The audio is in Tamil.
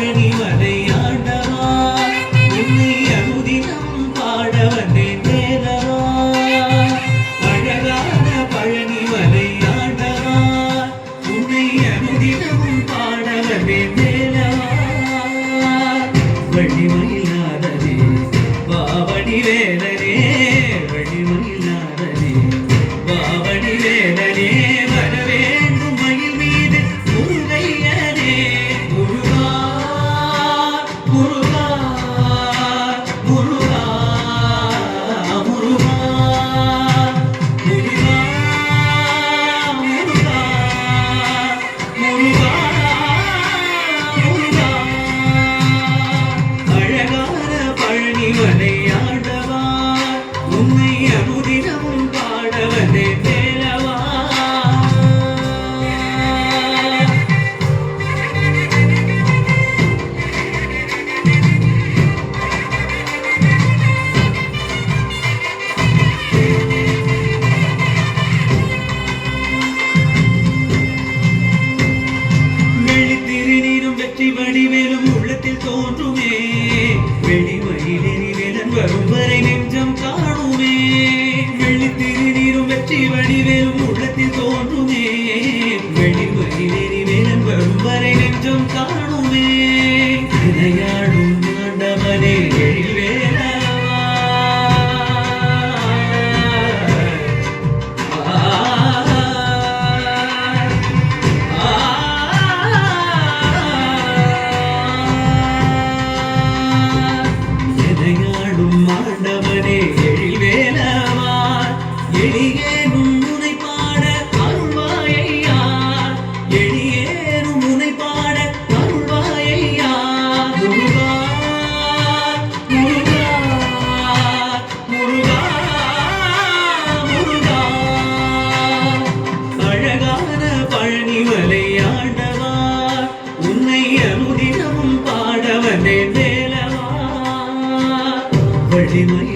பழனி மலை ஆண்டவா உன்னை அனுதினம் பாட வந்தேன் வேலவா. அழகான பழனி மலை ஆண்டவா உன்னை அனுதினம் பாட வந்தேன் வேலவா. வள்ளிமயிலாதனே வாவடி வேலனே, வள்ளிமயிலாதனே வாவடி வேலனே, வரவேண்டும் மயில் மீது முருகையனே. முருகா முருகா முருகா முருகா முருகா முருகா முருகா முருகா. அழகான பழனி மலை ஆண்டவா உன்னை அனுதினமும் பாட வந்தேன் வேலவா. வெள்ளித்திருநீரும் வெற்றி வடிவேலும் உள்ளத்தில் தோன்றுமே, வெளிமயிலேறி வேலன் வரும் வரை நெஞ்சம் காணுமே. வெள்ளித்திருநீரும் வெற்றி வடிவேலும் உள்ளத்தில் தோன்றுமே, வெளிமயிலேறி வேலன் வரும் வரை நெஞ்சம் காணுமே. விளையாடும் ஆண்டவனே எழில் வேலவா. எதையாடும் ஆண்டவனே எழில் வேலவா, எளியேனும் முனை பாட அருள்வாயையா, எளியேனும் முனை பாட அருள்வாயையா. முருகா முருகா முருகா முருகா. அழகான பழனி மலை ஆண்டவா உன்னை அனுதினமும் பாட வந்தேன் வேலவா. வள்ளிமயிலாதனே